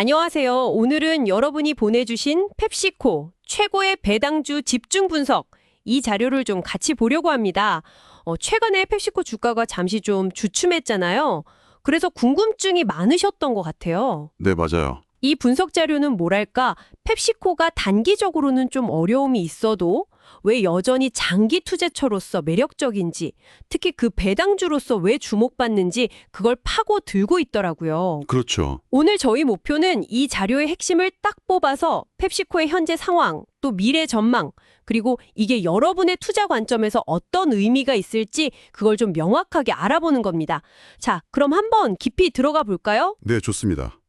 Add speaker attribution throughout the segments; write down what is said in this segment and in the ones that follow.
Speaker 1: 안녕하세요. 오늘은 여러분이 보내주신 펩시코 최고의 배당주 집중 분석 이 자료를 좀 같이 보려고 합니다. 최근에 펩시코 주가가 잠시 좀 주춤했잖아요. 그래서 궁금증이 많으셨던 것 같아요.
Speaker 2: 네, 맞아요.
Speaker 1: 이 분석 자료는 뭐랄까, 펩시코가 단기적으로는 좀 어려움이 있어도 왜 여전히 장기 투자처로서 매력적인지, 특히 그 배당주로서 왜 주목받는지 그걸 파고 들고 있더라고요.
Speaker 2: 그렇죠.
Speaker 1: 오늘 저희 목표는 이 자료의 핵심을 딱 뽑아서 펩시코의 현재 상황, 또 미래 전망, 그리고 이게 여러분의 투자 관점에서 어떤 의미가 있을지 그걸 좀 명확하게 알아보는 겁니다. 자, 그럼 한번 깊이 들어가 볼까요?
Speaker 2: 네, 좋습니다.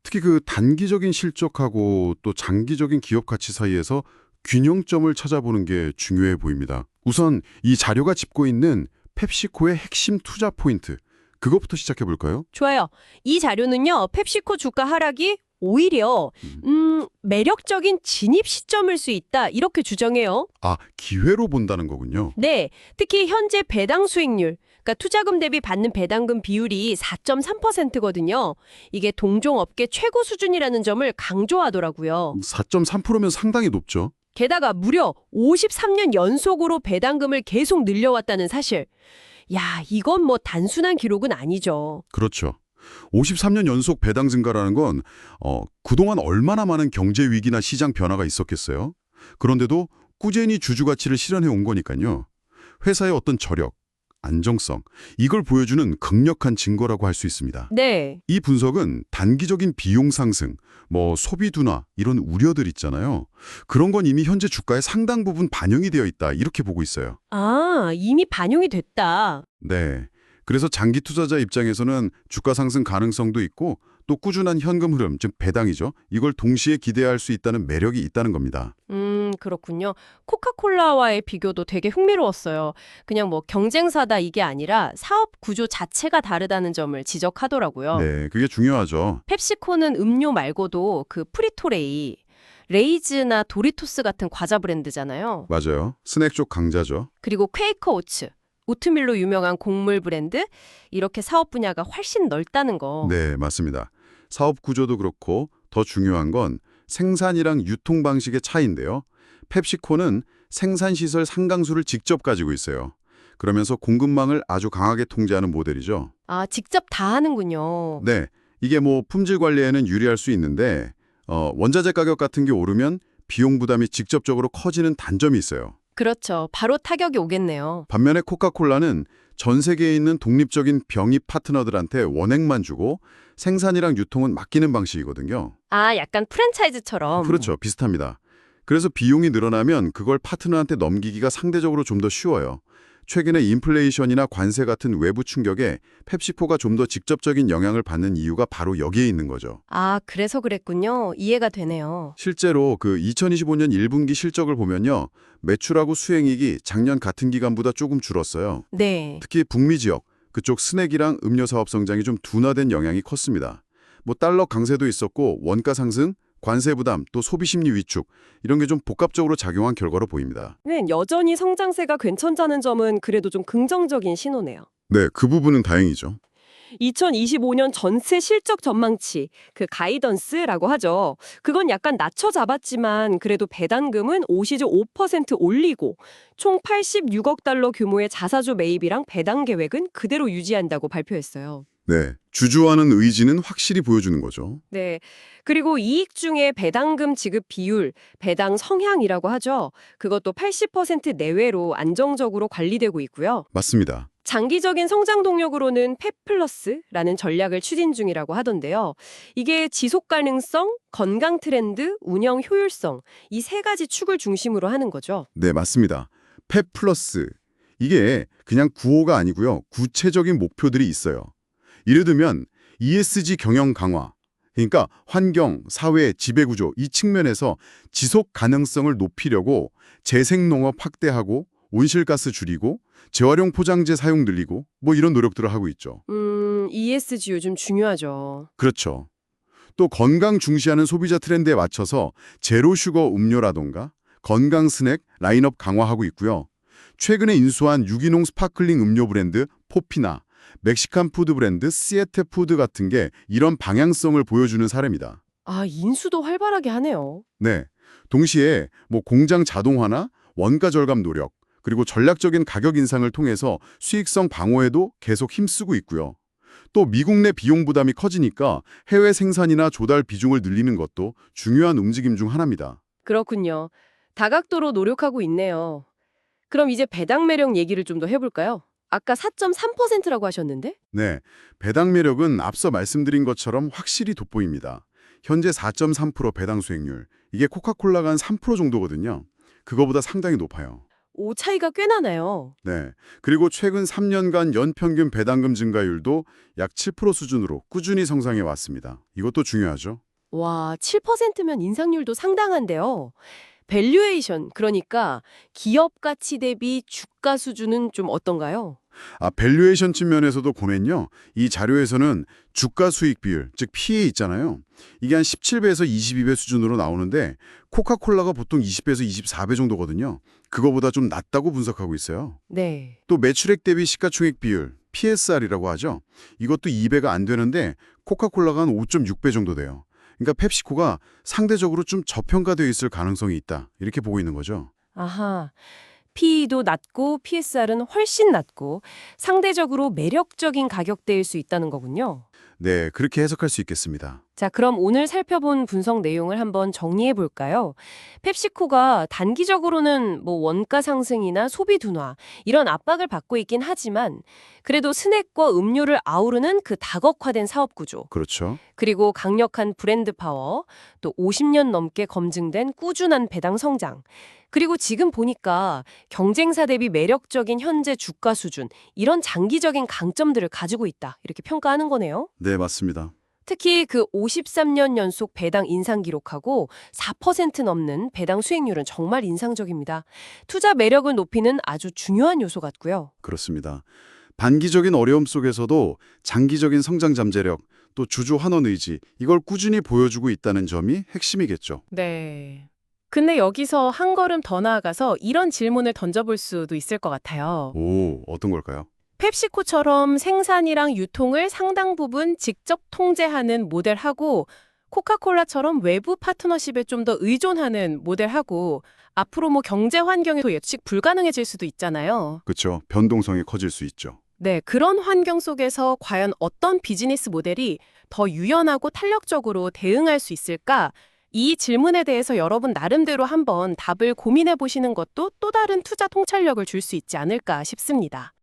Speaker 2: 특히 그 단기적인 실적하고 또 장기적인 기업 가치 사이에서 균형점을 찾아보는 게 중요해 보입니다. 우선 이 자료가 짚고 있는 펩시코의 핵심 투자 포인트, 그것부터 시작해 볼까요?
Speaker 1: 좋아요. 이 자료는요, 펩시코 주가 하락이 오히려 매력적인 진입 시점일 수 있다 이렇게 주장해요.
Speaker 2: 아, 기회로 본다는 거군요.
Speaker 1: 네, 특히 현재 배당 수익률, 그러니까 투자금 대비 받는 배당금 비율이 4.3%거든요. 이게 동종업계 최고 수준이라는 점을 강조하더라고요.
Speaker 2: 4.3%면 상당히 높죠.
Speaker 1: 게다가 무려 53년 연속으로 배당금을 계속 늘려왔다는 사실. 야, 이건 뭐 단순한 기록은 아니죠.
Speaker 2: 그렇죠. 53년 연속 배당 증가라는 건 그동안 얼마나 많은 경제 위기나 시장 변화가 있었겠어요. 그런데도 꾸준히 주주 가치를 실현해 온 거니까요. 회사의 어떤 저력, 안정성, 이걸 보여주는 강력한 증거라고 할 수 있습니다.
Speaker 1: 네.
Speaker 2: 이 분석은 단기적인 비용 상승, 소비 둔화 이런 우려들 있잖아요. 그런 건 이미 현재 주가의 상당 부분 반영이 되어 있다 이렇게 보고 있어요.
Speaker 1: 아, 이미 반영이 됐다.
Speaker 2: 네. 그래서 장기 투자자 입장에서는 주가 상승 가능성도 있고 또 꾸준한 현금 흐름, 즉 배당이죠. 이걸 동시에 기대할 수 있다는 매력이 있다는 겁니다.
Speaker 1: 그렇군요. 코카콜라와의 비교도 되게 흥미로웠어요. 그냥 뭐 경쟁사다 이게 아니라 사업 구조 자체가 다르다는 점을 지적하더라고요.
Speaker 2: 네, 그게 중요하죠.
Speaker 1: 펩시코는 음료 말고도 그 프리토레이, 레이즈나 도리토스 같은 과자 브랜드잖아요.
Speaker 2: 맞아요. 스낵 쪽 강자죠.
Speaker 1: 그리고 퀘이커 오츠, 오트밀로 유명한 곡물 브랜드, 이렇게 사업 분야가 훨씬 넓다는 거.
Speaker 2: 네, 맞습니다. 사업 구조도 그렇고 더 중요한 건 생산이랑 유통 방식의 차이인데요. 펩시코는 생산시설 상당수를 직접 가지고 있어요. 그러면서 공급망을 아주 강하게 통제하는 모델이죠.
Speaker 1: 아, 직접 다 하는군요.
Speaker 2: 네, 이게 품질 관리에는 유리할 수 있는데 원자재 가격 같은 게 오르면 비용 부담이 직접적으로 커지는 단점이 있어요.
Speaker 1: 그렇죠. 바로 타격이 오겠네요.
Speaker 2: 반면에 코카콜라는 전 세계에 있는 독립적인 병입 파트너들한테 원액만 주고 생산이랑 유통은 맡기는 방식이거든요.
Speaker 1: 아, 약간 프랜차이즈처럼.
Speaker 2: 그렇죠. 비슷합니다. 그래서 비용이 늘어나면 그걸 파트너한테 넘기기가 상대적으로 좀 더 쉬워요. 최근에 인플레이션이나 관세 같은 외부 충격에 펩시코가 좀 더 직접적인 영향을 받는 이유가 바로 여기에 있는 거죠.
Speaker 1: 아, 그래서 그랬군요. 이해가 되네요.
Speaker 2: 실제로 그 2025년 1분기 실적을 보면요. 매출하고 수행익이 작년 같은 기간보다 조금 줄었어요.
Speaker 1: 네.
Speaker 2: 특히 북미 지역, 그쪽 스낵이랑 음료 사업 성장이 좀 둔화된 영향이 컸습니다. 달러 강세도 있었고 원가 상승, 관세 부담, 또 소비 심리 위축 이런 게 좀 복합적으로 작용한 결과로 보입니다.
Speaker 1: 네, 여전히 성장세가 괜찮다는 점은 그래도 좀 긍정적인 신호네요.
Speaker 2: 네, 그 부분은 다행이죠.
Speaker 1: 2025년 전체 실적 전망치, 그 가이던스라고 하죠. 그건 약간 낮춰 잡았지만 그래도 배당금은 5% 올리고 총 86억 달러 규모의 자사주 매입이랑 배당 계획은 그대로 유지한다고 발표했어요.
Speaker 2: 네, 주주하는 의지는 확실히 보여주는 거죠.
Speaker 1: 네. 그리고 이익 중에 배당금 지급 비율, 배당 성향이라고 하죠. 그것도 80% 내외로 안정적으로 관리되고 있고요.
Speaker 2: 맞습니다.
Speaker 1: 장기적인 성장 동력으로는 펫플러스라는 전략을 추진 중이라고 하던데요. 이게 지속 가능성, 건강 트렌드, 운영 효율성 이 세 가지 축을 중심으로 하는 거죠.
Speaker 2: 네, 맞습니다. 펫 플러스. 이게 그냥 구호가 아니고요. 구체적인 목표들이 있어요. 예를 들면 ESG 경영 강화, 그러니까 환경, 사회, 지배구조 이 측면에서 지속 가능성을 높이려고 재생농업 확대하고 온실가스 줄이고 재활용 포장재 사용 늘리고 이런 노력들을 하고 있죠.
Speaker 1: ESG 요즘 중요하죠.
Speaker 2: 그렇죠. 또 건강 중시하는 소비자 트렌드에 맞춰서 제로 슈거 음료라던가 건강 스낵 라인업 강화하고 있고요. 최근에 인수한 유기농 스파클링 음료 브랜드 포피나 멕시칸 푸드 브랜드 시에테 푸드 같은 게 이런 방향성을 보여주는 사례입니다.
Speaker 1: 아, 인수도 활발하게 하네요.
Speaker 2: 네. 동시에 뭐 공장 자동화나 원가 절감 노력, 그리고 전략적인 가격 인상을 통해서 수익성 방어에도 계속 힘쓰고 있고요. 또 미국 내 비용 부담이 커지니까 해외 생산이나 조달 비중을 늘리는 것도 중요한 움직임 중 하나입니다.
Speaker 1: 그렇군요. 다각도로 노력하고 있네요. 그럼 이제 배당 매력 얘기를 좀 더 해볼까요? 아까 4.3%라고 하셨는데?
Speaker 2: 네, 배당 매력은 앞서 말씀드린 것처럼 확실히 돋보입니다. 현재 4.3% 배당 수익률, 이게 코카콜라가 한 3% 정도거든요. 그거보다 상당히 높아요.
Speaker 1: 오, 차이가 꽤 나나요?
Speaker 2: 네, 그리고 최근 3년간 연평균 배당금 증가율도 약 7% 수준으로 꾸준히 성장해 왔습니다. 이것도 중요하죠.
Speaker 1: 와, 7%면 인상률도 상당한데요. 밸류에이션, 그러니까 기업 가치 대비 주가 수준은 좀 어떤가요?
Speaker 2: 밸류에이션 측면에서도 보면요. 이 자료에서는 주가 수익 비율, 즉 PE 있잖아요. 이게 한 17배에서 22배 수준으로 나오는데 코카콜라가 보통 20배에서 24배 정도거든요. 그거보다 좀 낮다고 분석하고 있어요.
Speaker 1: 네.
Speaker 2: 또 매출액 대비 시가총액 비율, PSR이라고 하죠. 이것도 2배가 안 되는데 코카콜라가 한 5.6배 정도 돼요. 그러니까 펩시코가 상대적으로 좀 저평가되어 있을 가능성이 있다. 이렇게 보고 있는 거죠.
Speaker 1: 아하. PE도 낮고 PSR은 훨씬 낮고 상대적으로 매력적인 가격대일 수 있다는 거군요.
Speaker 2: 네, 그렇게 해석할 수 있겠습니다.
Speaker 1: 자, 그럼 오늘 살펴본 분석 내용을 한번 정리해 볼까요? 펩시코가 단기적으로는 뭐 원가 상승이나 소비 둔화 이런 압박을 받고 있긴 하지만 그래도 스낵과 음료를 아우르는 그 다각화된 사업 구조
Speaker 2: 그렇죠.
Speaker 1: 그리고 강력한 브랜드 파워 또 50년 넘게 검증된 꾸준한 배당 성장 그리고 지금 보니까 경쟁사 대비 매력적인 현재 주가 수준 이런 장기적인 강점들을 가지고 있다 이렇게 평가하는 거네요.
Speaker 2: 네, 맞습니다.
Speaker 1: 특히 그 53년 연속 배당 인상 기록하고 4% 넘는 배당 수익률은 정말 인상적입니다. 투자 매력을 높이는 아주 중요한 요소 같고요.
Speaker 2: 그렇습니다. 단기적인 어려움 속에서도 장기적인 성장 잠재력, 또 주주 환원 의지, 이걸 꾸준히 보여주고 있다는 점이 핵심이겠죠.
Speaker 3: 네. 근데 여기서 한 걸음 더 나아가서 이런 질문을 던져볼 수도 있을 것 같아요.
Speaker 2: 오, 어떤 걸까요?
Speaker 3: 펩시코처럼 생산이랑 유통을 상당 부분 직접 통제하는 모델하고 코카콜라처럼 외부 파트너십에 좀 더 의존하는 모델하고 앞으로 뭐 경제 환경이 더 예측 불가능해질 수도 있잖아요.
Speaker 2: 그렇죠. 변동성이 커질 수 있죠.
Speaker 3: 네, 그런 환경 속에서 과연 어떤 비즈니스 모델이 더 유연하고 탄력적으로 대응할 수 있을까? 이 질문에 대해서 여러분 나름대로 한번 답을 고민해 보시는 것도 또 다른 투자 통찰력을 줄 수 있지 않을까 싶습니다.